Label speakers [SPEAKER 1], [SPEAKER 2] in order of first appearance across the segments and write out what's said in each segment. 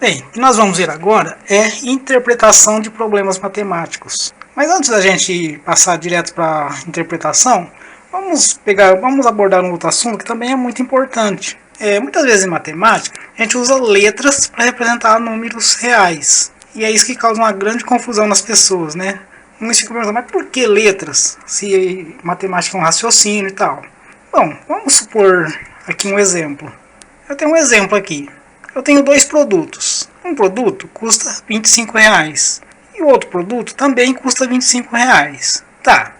[SPEAKER 1] Bem, o que nós vamos ver agora é interpretação de problemas matemáticos. Mas antes da gente passar direto para a interpretação, vamos abordar um outro assunto que também é muito importante. Muitas vezes em matemática, a gente usa letras para representar números reais. E é isso que causa uma grande confusão nas pessoas, né? Uns ficam perguntando, mas por que letras? Se matemática é um raciocínio e tal. Bom, vamos supor aqui um exemplo. Eu tenho um exemplo aqui. Eu tenho dois produtos. Um produto custa R$25 e o outro produto também custa R$25. Tá,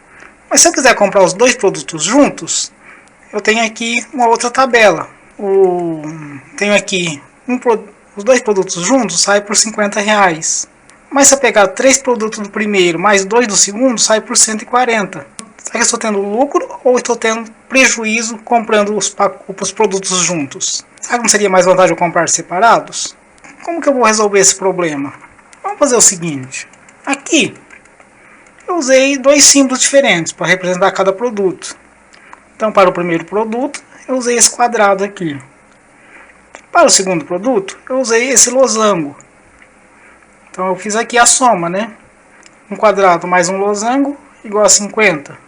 [SPEAKER 1] mas se eu quiser comprar os dois produtos juntos, eu tenho aqui uma outra tabela. Tenho aqui os dois produtos juntos sai por R$50. Mas se eu pegar 3 produtos do primeiro mais 2 do segundo, sai por 140. Será que eu estou tendo lucro ou estou tendo prejuízo comprando os produtos juntos? Será que não seria mais vantagem eu comprar separados? Como que eu vou resolver esse problema? Vamos fazer o seguinte. Aqui eu usei dois símbolos diferentes para representar cada produto. Então para o primeiro produto eu usei esse quadrado aqui. Para o segundo produto eu usei esse losango. Então eu fiz aqui a soma, né? Um quadrado mais um losango igual a 50.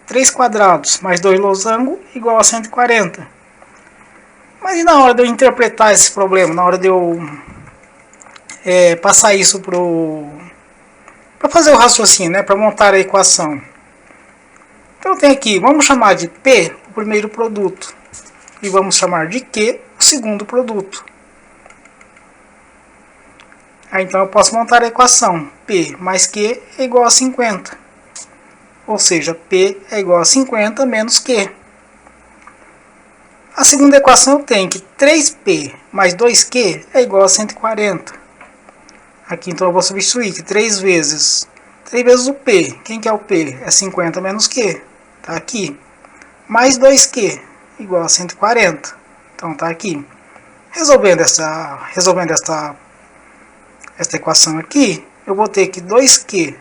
[SPEAKER 1] 3 quadrados mais 2 losangos igual a 140. Mas e na hora de eu interpretar esse problema? Na hora de eu passar isso para fazer o raciocínio, né? Para montar a equação. Então tem aqui, vamos chamar de P o primeiro produto. E vamos chamar de Q o segundo produto. Aí então eu posso montar a equação. P mais Q é igual a 50. Ou seja, P é igual a 50 menos Q. A segunda equação eu tenho que 3P mais 2Q é igual a 140. Aqui então eu vou substituir que 3 vezes o P. Quem que é o P? É 50 menos Q. Está aqui. Mais 2Q igual a 140. Então está aqui. Resolvendo esta equação aqui, eu vou ter que 2Q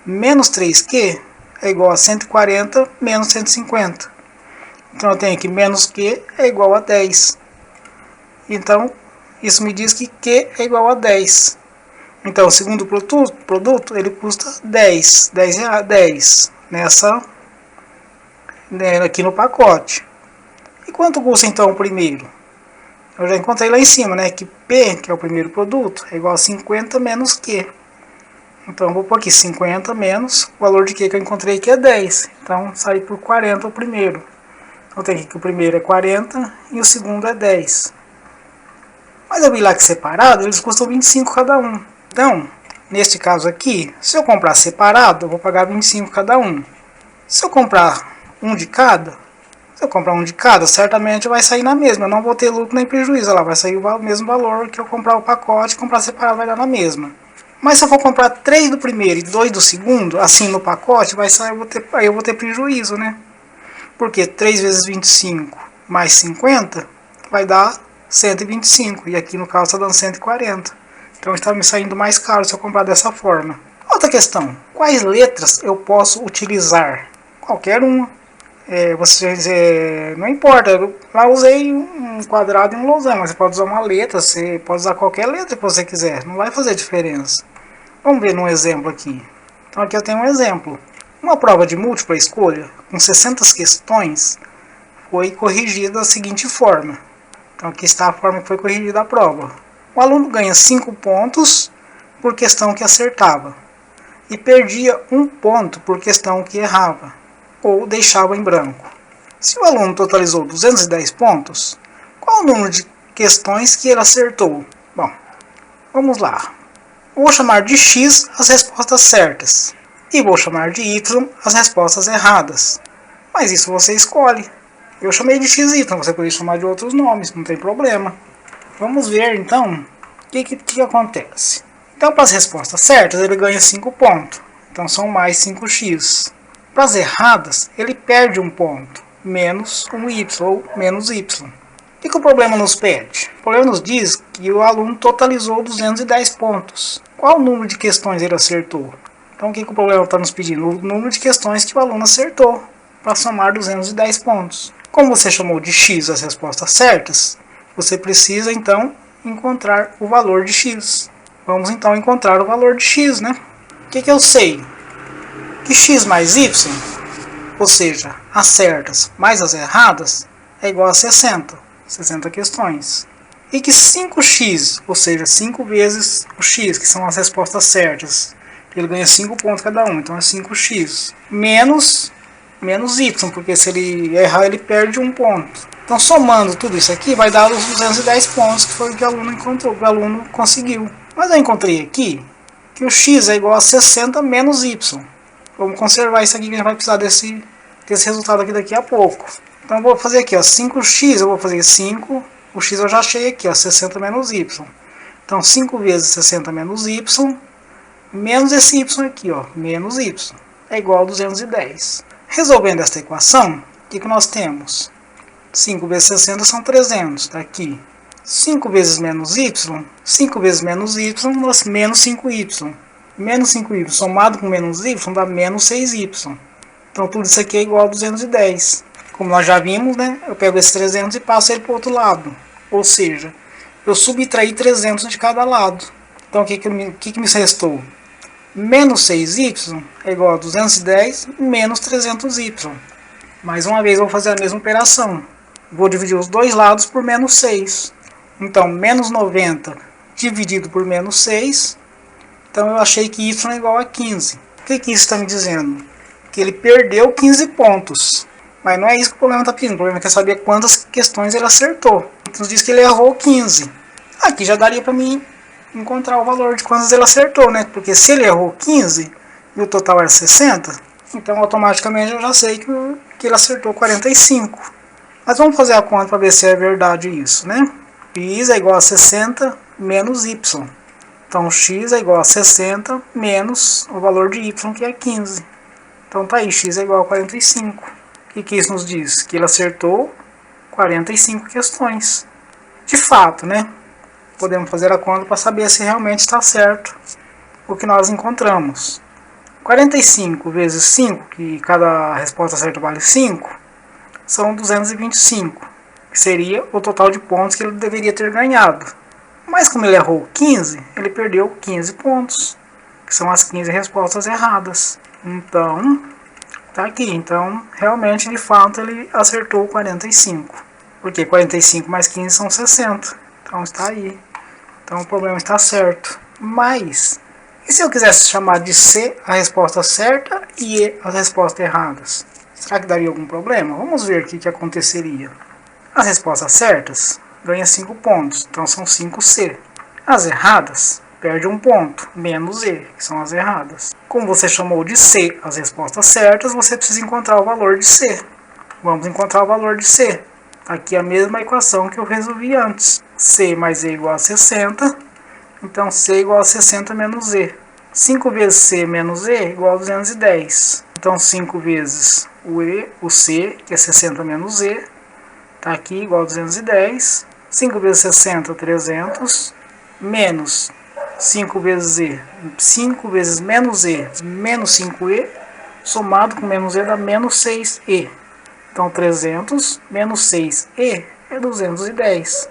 [SPEAKER 1] menos 3Q é igual a 140 menos 150. Então eu tenho que menos Q é igual a 10. Então isso me diz que Q é igual a 10. Então o segundo produto ele custa 10 aqui no pacote. E quanto custa então o primeiro? Eu já encontrei lá em cima, né, que P, que é o primeiro produto, é igual a 50 menos Q. Então eu vou pôr aqui 50 menos o valor de Q que eu encontrei, que é 10. Então sai por 40 o primeiro. Eu tenho aqui que o primeiro é 40 e o segundo é 10. Mas eu vi lá que separado eles custam 25 cada um. Então, neste caso aqui, se eu comprar separado, eu vou pagar 25 cada um. Se eu comprar um de cada, certamente vai sair na mesma. Eu não vou ter lucro nem prejuízo. Ela vai sair o mesmo valor que eu comprar o pacote, comprar separado vai dar na mesma. Mas se eu for comprar 3 do primeiro e 2 do segundo, assim no pacote, aí eu vou ter prejuízo, né? Porque 3 vezes 25 mais 50 vai dar 125. E aqui no caso está dando 140. Então está me saindo mais caro se eu comprar dessa forma. Outra questão. Quais letras eu posso utilizar? Qualquer uma. Não importa, eu lá usei um quadrado e um losango, mas você pode usar uma letra, você pode usar qualquer letra que você quiser, não vai fazer diferença. Vamos ver num exemplo aqui. Então aqui eu tenho um exemplo. Uma prova de múltipla escolha, com 60 questões, foi corrigida da seguinte forma. Então aqui está a forma que foi corrigida a prova. O aluno ganha 5 pontos por questão que acertava, e perdia 1 ponto por questão que errava, ou deixava em branco. Se o aluno totalizou 210 pontos, qual o número de questões que ele acertou? Bom, vamos lá. Eu vou chamar de X as respostas certas e vou chamar de Y as respostas erradas. Mas isso você escolhe. Eu chamei de XY, você pode chamar de outros nomes, não tem problema. Vamos ver então o que acontece. Então para as respostas certas ele ganha 5 pontos, então são mais 5x. Para as erradas, ele perde 1 ponto, menos um y, ou menos y. O que o problema nos pede? O problema nos diz que o aluno totalizou 210 pontos. Qual o número de questões ele acertou? Então o que o problema está nos pedindo? O número de questões que o aluno acertou, para somar 210 pontos. Como você chamou de x as respostas certas, você precisa então encontrar o valor de x. Vamos então encontrar o valor de x, né? O que eu sei? Que x mais y, ou seja, as certas mais as erradas, é igual a 60. 60 questões. E que 5x, ou seja, 5 vezes o x, que são as respostas certas, ele ganha 5 pontos cada um, então é 5x. Menos y, porque se ele errar, ele perde 1 ponto. Então, somando tudo isso aqui, vai dar os 210 pontos, que foi o que o aluno encontrou, que o aluno conseguiu. Mas eu encontrei aqui que o x é igual a 60 menos y. Vamos conservar isso aqui, que a gente vai precisar desse resultado aqui daqui a pouco. Então, eu vou fazer aqui, ó, 5x, eu vou fazer 5, o x eu já achei aqui, ó, 60 menos y. Então, 5 vezes 60 menos y, menos esse y aqui, ó, menos y, é igual a 210. Resolvendo esta equação, o que nós temos? 5 vezes 60 são 300, está aqui. 5 vezes menos y, 5 vezes menos y, menos 5y. Menos 5y somado com menos y dá menos 6y. Então tudo isso aqui é igual a 210. Como nós já vimos, né, eu pego esse 300 e passo ele para o outro lado. Ou seja, eu subtraí 300 de cada lado. Então o que me restou? Menos 6y é igual a 210 menos 300y. Mais uma vez eu vou fazer a mesma operação. Vou dividir os dois lados por menos 6. Então, menos 90 dividido por menos 6. Então, eu achei que y é igual a 15. O que isso está me dizendo? Que ele perdeu 15 pontos. Mas não é isso que o problema está pedindo. O problema é saber quantas questões ele acertou. Então, diz que ele errou 15. Aqui já daria para mim encontrar o valor de quantas ele acertou, né? Porque se ele errou 15 e o total era 60, então automaticamente eu já sei que ele acertou 45. Mas vamos fazer a conta para ver se é verdade isso, né? X é igual a 60 menos y. Então, x é igual a 60 menos o valor de y, que é 15. Então, tá aí, x é igual a 45. O que isso nos diz? Que ele acertou 45 questões. De fato, né? Podemos fazer a conta para saber se realmente está certo o que nós encontramos. 45 vezes 5, que cada resposta certa vale 5, são 225, que seria o total de pontos que ele deveria ter ganhado. Mas como ele errou 15, ele perdeu 15 pontos, que são as 15 respostas erradas. Então, tá aqui. Então, realmente, de fato, ele acertou 45. Porque 45 mais 15 são 60. Então, está aí. Então, o problema está certo. Mas, e se eu quisesse chamar de C a resposta certa e E as respostas erradas? Será que daria algum problema? Vamos ver o que aconteceria. As respostas certas ganham 5 pontos, então são 5C. As erradas perde 1 ponto, menos E, que são as erradas. Como você chamou de C as respostas certas, você precisa encontrar o valor de C. Vamos encontrar o valor de C. Aqui a mesma equação que eu resolvi antes. C mais E igual a 60, então C igual a 60 menos E. 5 vezes C menos E igual a 210. Então 5 vezes o C, que é 60 menos E, está aqui igual a 210. 5 vezes 60, 300, menos 5 vezes E, 5 vezes menos E, menos 5E, somado com menos E dá menos 6E. Então 300 menos 6E é 210.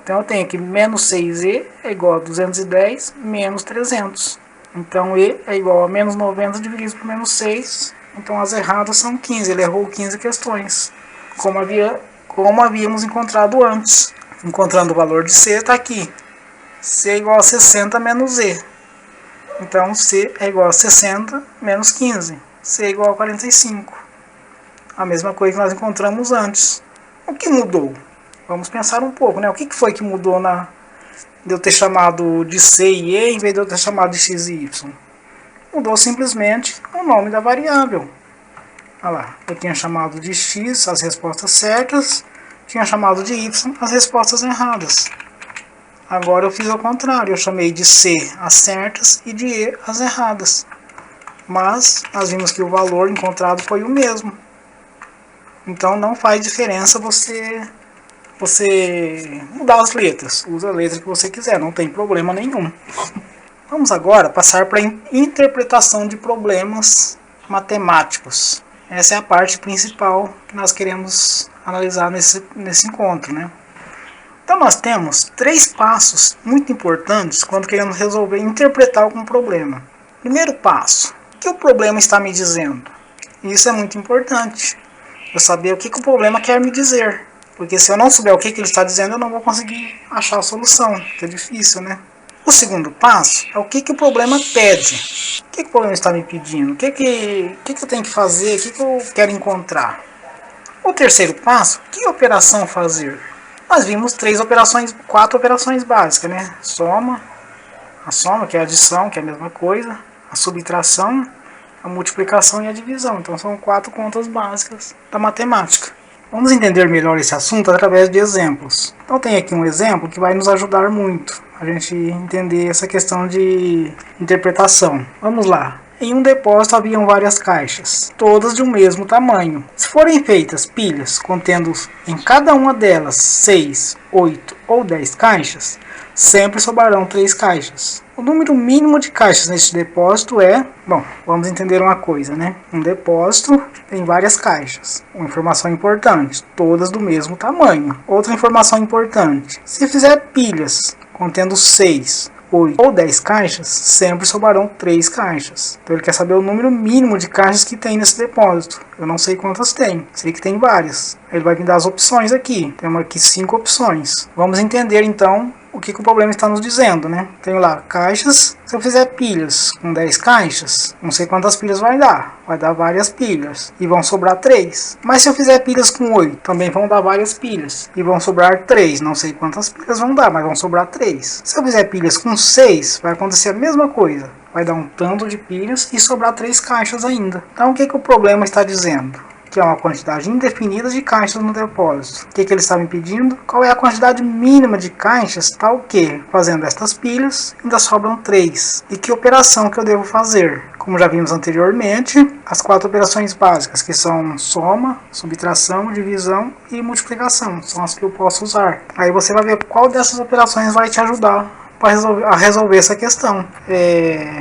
[SPEAKER 1] Então eu tenho aqui menos 6E é igual a 210 menos 300. Então E é igual a menos 90 dividido por menos 6. Então as erradas são 15. Ele errou 15 questões. Como havíamos encontrado antes. Encontrando o valor de C, está aqui. C é igual a 60 menos E. Então C é igual a 60 menos 15. C é igual a 45. A mesma coisa que nós encontramos antes. O que mudou? Vamos pensar um pouco, né? O que foi que mudou de eu ter chamado de C e E em vez de eu ter chamado de X e Y? Mudou simplesmente o nome da variável. Olha lá, eu tinha chamado de X as respostas certas, tinha chamado de Y as respostas erradas. Agora eu fiz ao contrário, eu chamei de C as certas e de E as erradas. Mas nós vimos que o valor encontrado foi o mesmo. Então não faz diferença você mudar as letras. Usa a letra que você quiser, não tem problema nenhum. Vamos agora passar para a interpretação de problemas matemáticos. Essa é a parte principal que nós queremos analisar nesse encontro, né? Então nós temos 3 passos muito importantes quando queremos resolver, interpretar algum problema. Primeiro passo, o que o problema está me dizendo? Isso é muito importante, eu saber o que o problema quer me dizer. Porque se eu não souber o que ele está dizendo, eu não vou conseguir achar a solução, que é difícil, né? O segundo passo é o que o problema pede. O que o problema está me pedindo? O que eu tenho que fazer? O que eu quero encontrar? O terceiro passo, que operação fazer? Nós vimos 4 operações básicas, né? A soma, que é a adição, que é a mesma coisa, a subtração, a multiplicação e a divisão. Então são 4 contas básicas da matemática. Vamos entender melhor esse assunto através de exemplos. Então tem aqui um exemplo que vai nos ajudar muito a gente entender essa questão de interpretação. Vamos lá. Em um depósito haviam várias caixas, todas de um mesmo tamanho. Se forem feitas pilhas contendo em cada uma delas 6, 8 ou 10 caixas, sempre sobrarão 3 caixas. O número mínimo de caixas neste depósito é... Bom, vamos entender uma coisa, né? Um depósito tem várias caixas. Uma informação importante, todas do mesmo tamanho. Outra informação importante, se fizer pilhas contendo 6, 8 ou 10 caixas, sempre sobrarão 3 caixas. Então ele quer saber o número mínimo de caixas que tem nesse depósito. Eu não sei quantas tem, sei que tem várias. Ele vai me dar as opções aqui. Temos aqui 5 opções. Vamos entender então o que o problema está nos dizendo, né? Tenho lá caixas. Se eu fizer pilhas com 10 caixas, não sei quantas pilhas vai dar. Vai dar várias pilhas e vão sobrar 3. Mas se eu fizer pilhas com 8, também vão dar várias pilhas e vão sobrar 3. Não sei quantas pilhas vão dar, mas vão sobrar 3. Se eu fizer pilhas com 6, vai acontecer a mesma coisa. Vai dar um tanto de pilhas e sobrar 3 caixas ainda. Então o que o problema está dizendo? Que é uma quantidade indefinida de caixas no depósito. O que ele está me pedindo? Qual é a quantidade mínima de caixas, tal que, fazendo estas pilhas, ainda sobram 3. E que operação que eu devo fazer? Como já vimos anteriormente, as 4 operações básicas, que são soma, subtração, divisão e multiplicação, são as que eu posso usar. Aí você vai ver qual dessas operações vai te ajudar a resolver essa questão.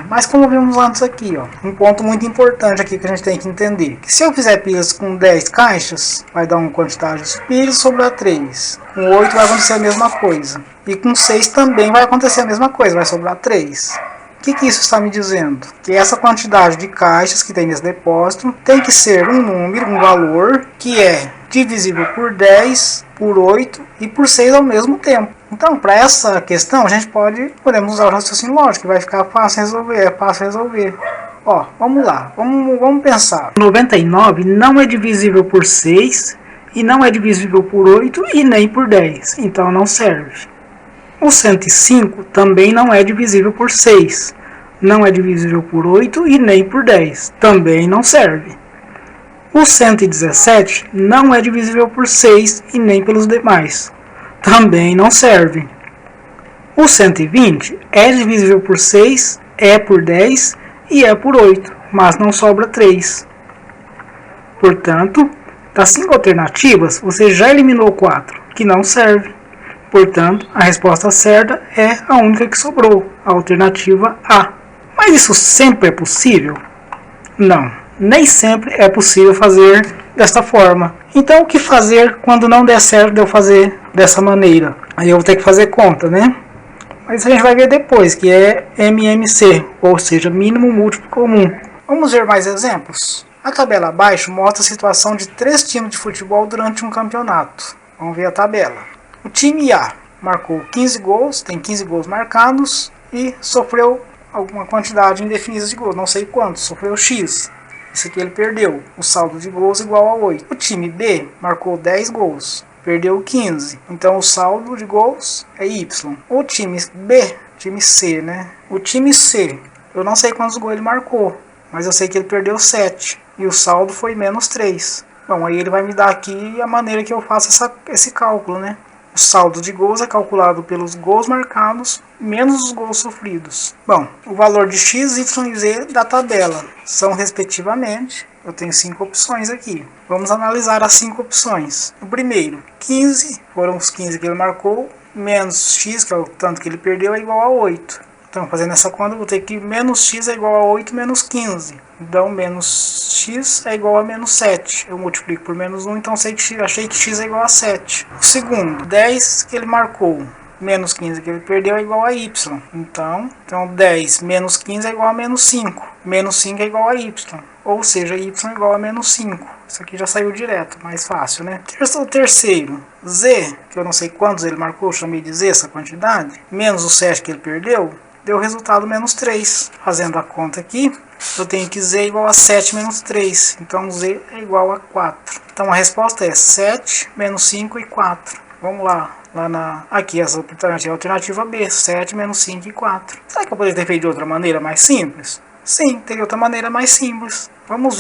[SPEAKER 1] Mas como vimos antes aqui, ó, um ponto muito importante aqui que a gente tem que entender, que se eu fizer pilhas com 10 caixas, vai dar uma quantidade de pilhas sobre 3. Com 8 vai acontecer a mesma coisa. E com 6 também vai acontecer a mesma coisa, vai sobrar 3. O que isso está me dizendo? Que essa quantidade de caixas que tem nesse depósito tem que ser um número, um valor, que é divisível por 10, por 8 e por 6 ao mesmo tempo. Então, para essa questão, a gente podemos usar o raciocínio lógico, que vai ficar fácil resolver, é fácil resolver. Ó, vamos lá, vamos pensar. 99 não é divisível por 6, e não é divisível por 8 e nem por 10, então não serve. O 105 também não é divisível por 6, não é divisível por 8 e nem por 10, também não serve. O 117 não é divisível por 6 e nem pelos demais, também não serve. O 120 é divisível por 6, é por 10 e é por 8, mas não sobra 3. Portanto, das 5 alternativas, você já eliminou 4, que não serve. Portanto, a resposta certa é a única que sobrou, a alternativa A. Mas isso sempre é possível? Não, nem sempre é possível fazer desta forma. Então, o que fazer quando não der certo de eu fazer dessa maneira? Aí eu vou ter que fazer conta, né? Mas a gente vai ver depois, que é MMC, ou seja, mínimo múltiplo comum. Vamos ver mais exemplos? A tabela abaixo mostra a situação de 3 times de futebol durante um campeonato. Vamos ver a tabela. O time A marcou 15 gols, tem 15 gols marcados e sofreu alguma quantidade indefinida de gols, não sei quantos, sofreu X. Isso aqui ele perdeu, o saldo de gols igual a 8. O time B marcou 10 gols, perdeu 15, então o saldo de gols é Y. O time B, time C, né? O time C, eu não sei quantos gols ele marcou, mas eu sei que ele perdeu 7 e o saldo foi menos 3. Bom, aí ele vai me dar aqui a maneira que eu faço esse cálculo, né? O saldo de gols é calculado pelos gols marcados menos os gols sofridos. Bom, o valor de x, y e z da tabela são respectivamente, eu tenho 5 opções aqui. Vamos analisar as 5 opções. O primeiro, 15, foram os 15 que ele marcou, menos x, que é o tanto que ele perdeu, é igual a 8. Então, fazendo essa conta, eu vou ter que menos x é igual a 8 menos 15. Então, menos x é igual a menos 7. Eu multiplico por menos 1, então achei que x é igual a 7. O segundo, 10 que ele marcou, menos 15 que ele perdeu é igual a y. Então 10 menos 15 é igual a menos 5. Menos 5 é igual a y. Ou seja, y é igual a menos 5. Isso aqui já saiu direto, mais fácil, né? O terceiro, z, que eu não sei quantos ele marcou, chamei de z essa quantidade, menos o 7 que ele perdeu, deu o resultado menos 3. Fazendo a conta aqui, eu tenho que z é igual a 7 menos 3. Então z é igual a 4. Então a resposta é 7 menos 5 e 4. Vamos lá. Aqui essa alternativa é a alternativa B, 7 menos 5 e 4. Será que eu poderia ter feito de outra maneira mais simples? Sim, tem outra maneira mais simples. Vamos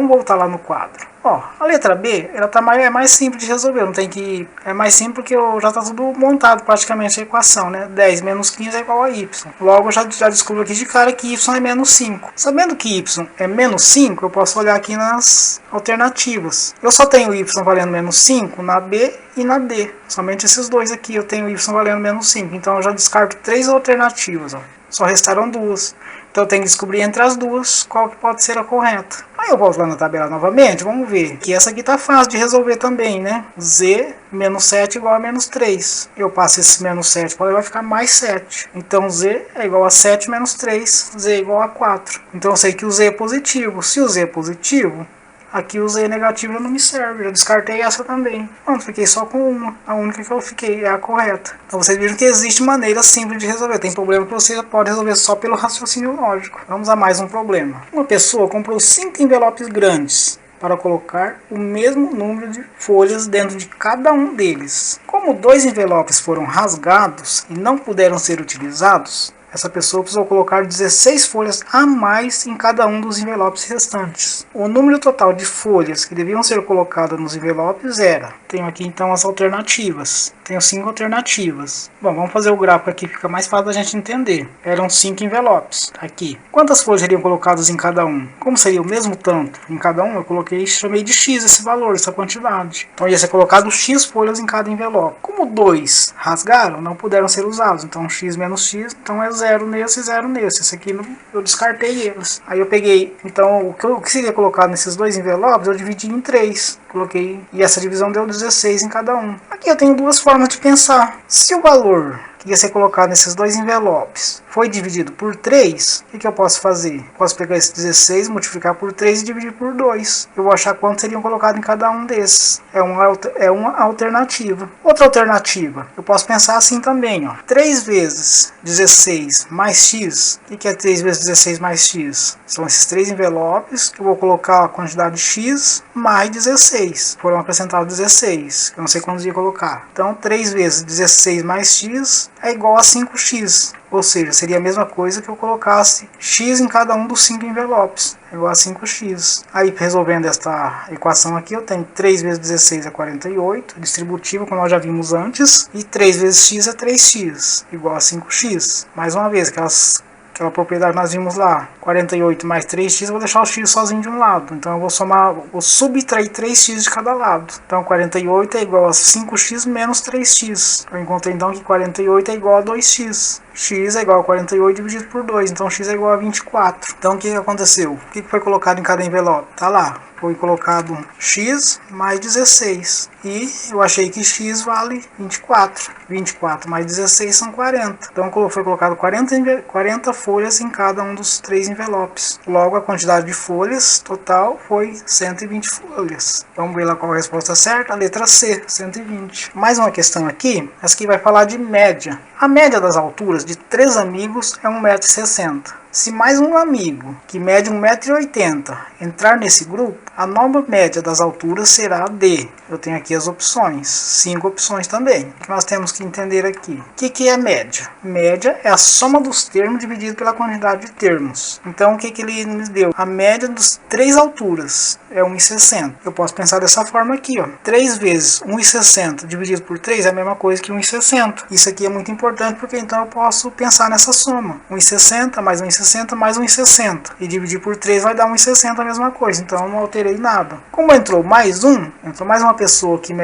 [SPEAKER 1] voltar lá no quadro. Ó, a letra B, ela é mais simples de resolver, não tem que... É mais simples porque já está tudo montado praticamente a equação, né? 10 menos 15 é igual a y. Logo eu já descubro aqui de cara que y é menos 5. Sabendo que y é menos 5, eu posso olhar aqui nas alternativas. Eu só tenho y valendo menos 5 na B e na D. Somente esses dois aqui eu tenho y valendo menos 5. Então eu já descarto 3 alternativas, ó. Só restaram 2. Então eu tenho que descobrir entre as duas qual que pode ser a correta. Aí eu volto lá na tabela novamente, vamos ver. Que essa aqui tá fácil de resolver também, né? Z menos 7 igual a menos 3. Eu passo esse menos 7 para lá, vai ficar mais 7. Então Z é igual a 7 menos 3. Z é igual a 4. Então eu sei que o Z é positivo. Se o Z é positivo, aqui o Z negativo não me serve, já descartei essa também. Pronto, fiquei só com uma. A única que eu fiquei é a correta. Então vocês viram que existe maneira simples de resolver. Tem problema que você pode resolver só pelo raciocínio lógico. Vamos a mais um problema. Uma pessoa comprou 5 envelopes grandes para colocar o mesmo número de folhas dentro de cada um deles. Como 2 envelopes foram rasgados e não puderam ser utilizados, essa pessoa precisou colocar 16 folhas a mais em cada um dos envelopes restantes. O número total de folhas que deviam ser colocadas nos envelopes era... Tenho aqui então as alternativas. Tenho 5 alternativas. Bom, vamos fazer o gráfico aqui, fica mais fácil da gente entender. Eram 5 envelopes. Aqui. Quantas folhas seriam colocadas em cada um? Como seria o mesmo tanto em cada um, eu chamei de x esse valor, essa quantidade. Então ia ser colocado x folhas em cada envelope. Como 2 rasgaram, não puderam ser usados. Então x menos x, então é 0 nesse e 0 nesse. Esse aqui eu descartei eles. Aí eu peguei, então o que seria colocado nesses 2 envelopes, eu dividi em 3. Coloquei, e essa divisão deu 16 em cada um. Aqui eu tenho duas formas de pensar. Se o valor que ia ser colocado nesses 2 envelopes foi dividido por 3, o que eu posso fazer? Posso pegar esse 16, multiplicar por 3 e dividir por 2. Eu vou achar quanto seriam colocados em cada um desses. É uma alternativa. Outra alternativa, eu posso pensar assim também, ó. 3 vezes 16 mais x. O que é 3 vezes 16 mais x? São esses 3 envelopes que eu vou colocar a quantidade x mais 16. Foram acrescentados 16, que eu não sei quantos ia colocar. Então 3 vezes 16 mais x é igual a 5x. Ou seja, seria a mesma coisa que eu colocasse x em cada um dos 5 envelopes. É igual a 5x. Aí, resolvendo esta equação aqui, eu tenho 3 vezes 16 é 48, distributivo, como nós já vimos antes. E 3 vezes x é 3x, igual a 5x. Mais uma vez, aquela propriedade nós vimos lá, 48 mais 3x, eu vou deixar o x sozinho de um lado. Então eu vou subtrair 3x de cada lado. Então 48 é igual a 5x menos 3x. Eu encontrei então que 48 é igual a 2x. X é igual a 48 dividido por 2, então x é igual a 24. Então o que aconteceu? O que foi colocado em cada envelope? Tá lá, foi colocado x mais 16. E eu achei que x vale 24. 24 mais 16 são 40. Então foi colocado 40 folhas em cada um dos 3 envelopes. Logo a quantidade de folhas total foi 120 folhas. Vamos ver lá qual a resposta certa. A letra C, 120. Mais uma questão aqui. Essa aqui vai falar de média. A média das alturas de 3 amigos é 1,60 m. Se mais um amigo, que mede 1,80 m, entrar nesse grupo, a nova média das alturas será D. Eu tenho aqui as opções, 5 opções também. O que nós temos que entender aqui? O que é média? Média é a soma dos termos dividido pela quantidade de termos. Então, o que ele nos deu? A média das 3 alturas é 1,60 m. Eu posso pensar dessa forma aqui, ó. 3 vezes 1,60 dividido por 3 é a mesma coisa que 1,60. Isso aqui é muito importante porque então eu posso pensar nessa soma. 1,60 mais 1,60 1,60 mais 1,60. E dividir por 3 vai dar 1,60 a mesma coisa. Então eu não alterei nada. Como entrou mais uma pessoa que...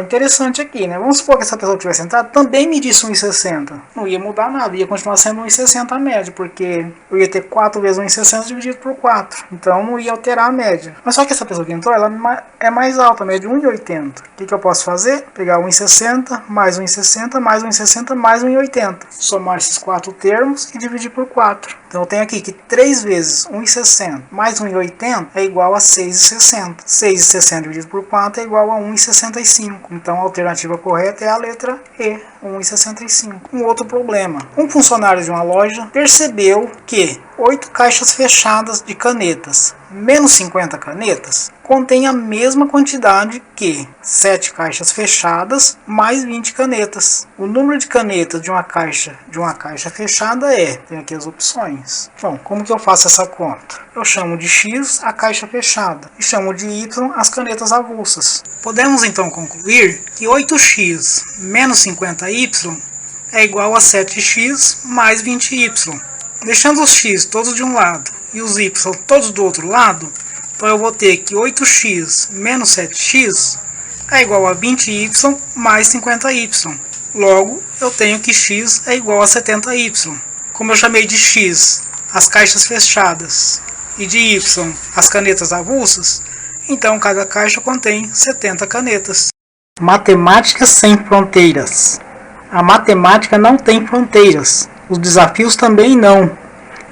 [SPEAKER 1] interessante aqui, né? Vamos supor que essa pessoa que tivesse entrado também me disse 1,60. Não ia mudar nada. Ia continuar sendo 1,60 a média. Porque eu ia ter 4 vezes 1,60 dividido por 4. Então não ia alterar a média. Mas só que essa pessoa que entrou, ela é mais alta. A média 1,80. O que eu posso fazer? Pegar 1,60 mais 1,60 mais 1,60 mais 1,80. Somar esses 4 termos e dividir por 4. Então eu tenho aqui que 3 vezes 1,60 mais 1,80 é igual a 6,60. 6,60 dividido por 4 é igual a 1,65. Então a alternativa correta é a letra E, 1,65. Um outro problema. Um funcionário de uma loja percebeu que 8 caixas fechadas de canetas menos 50 canetas contém a mesma quantidade que 7 caixas fechadas mais 20 canetas. O número de canetas de uma caixa fechada tem aqui as opções. Bom, como que eu faço essa conta? Eu chamo de X a caixa fechada e chamo de Y as canetas avulsas. Podemos então concluir que 8x menos 50y é igual a 7x mais 20y. Deixando os x todos de um lado e os y todos do outro lado, então eu vou ter que 8x menos 7x é igual a 20y mais 50y. Logo, eu tenho que x é igual a 70y. Como eu chamei de x as caixas fechadas e de y as canetas avulsas, então cada caixa contém 70 canetas. Matemática sem fronteiras. A matemática não tem fronteiras. Os desafios também não,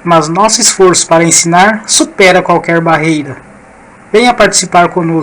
[SPEAKER 1] mas nosso esforço para ensinar supera qualquer barreira. Venha participar conosco.